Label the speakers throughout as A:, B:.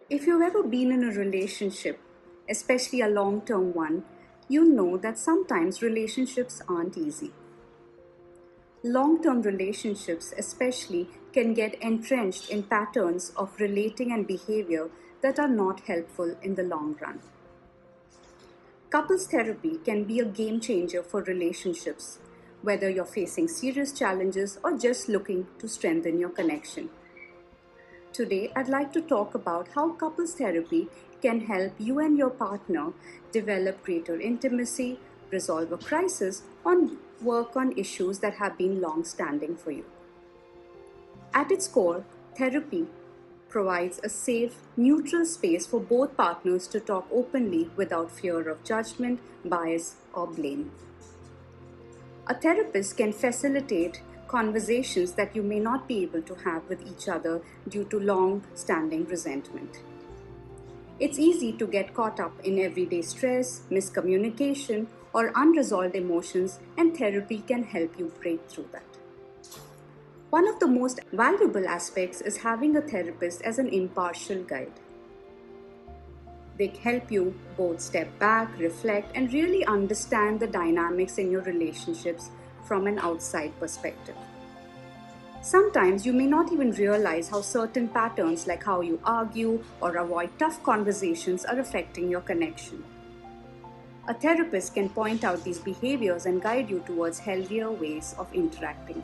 A: If you've ever been in a relationship, especially a long-term one, you know that sometimes relationships aren't easy. Long-term relationships especially can get entrenched in patterns of relating and behavior that are not helpful in the long run. Couples therapy can be a game changer for relationships, whether you're facing serious challenges or just looking to strengthen your connection. Today, I'd like to talk about how couples therapy can help you and your partner develop greater intimacy, resolve a crisis, or work on issues that have been long standing for you. At its core, therapy provides a safe, neutral space for both partners to talk openly without fear of judgment, bias, or blame. A therapist can facilitate conversations that you may not be able to have with each other due to long standing resentment. It's easy to get caught up in everyday stress, miscommunication, or unresolved emotions, and therapy can help you break through that. One of the most valuable aspects is having a therapist as an impartial guide. They help you both step back, reflect, and really understand the dynamics in your relationships from an outside perspective. Sometimes you may not even realize how certain patterns, like how you argue or avoid tough conversations, are affecting your connection. A therapist can point out these behaviors and guide you towards healthier ways of interacting.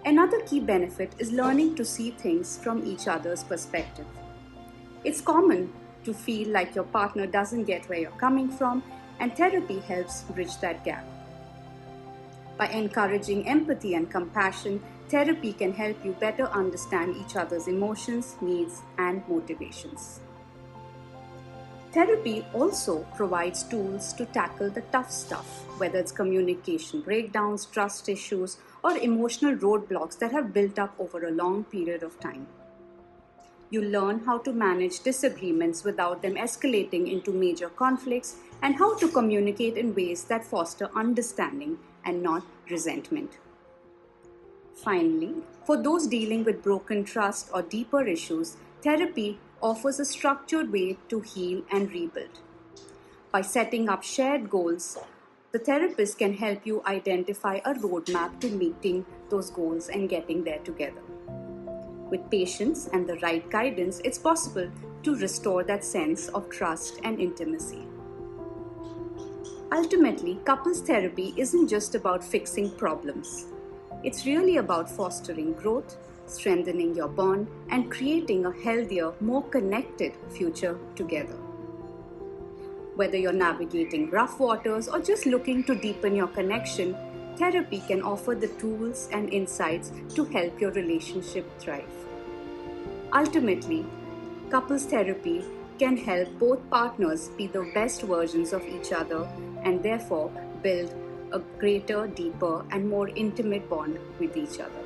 A: Another key benefit is learning to see things from each other's perspective. It's common to feel like your partner doesn't get where you're coming from, and therapy helps bridge that gap. By encouraging empathy and compassion, therapy can help you better understand each other's emotions, needs, and motivations. Therapy also provides tools to tackle the tough stuff, whether it's communication breakdowns, trust issues, or emotional roadblocks that have built up over a long period of time. You learn how to manage disagreements without them escalating into major conflicts, and how to communicate in ways that foster understanding and not resentment. Finally, for those dealing with broken trust or deeper issues, therapy offers a structured way to heal and rebuild. By setting up shared goals, the therapist can help you identify a roadmap to meeting those goals and getting there together. With patience and the right guidance, it's possible to restore that sense of trust and intimacy. Ultimately, couples therapy isn't just about fixing problems. It's really about fostering growth, strengthening your bond, and creating a healthier, more connected future together. Whether you're navigating rough waters or just looking to deepen your connection, therapy can offer the tools and insights to help your relationship thrive. Ultimately, couples therapy can help both partners be the best versions of each other and therefore build a greater, deeper, and more intimate bond with each other.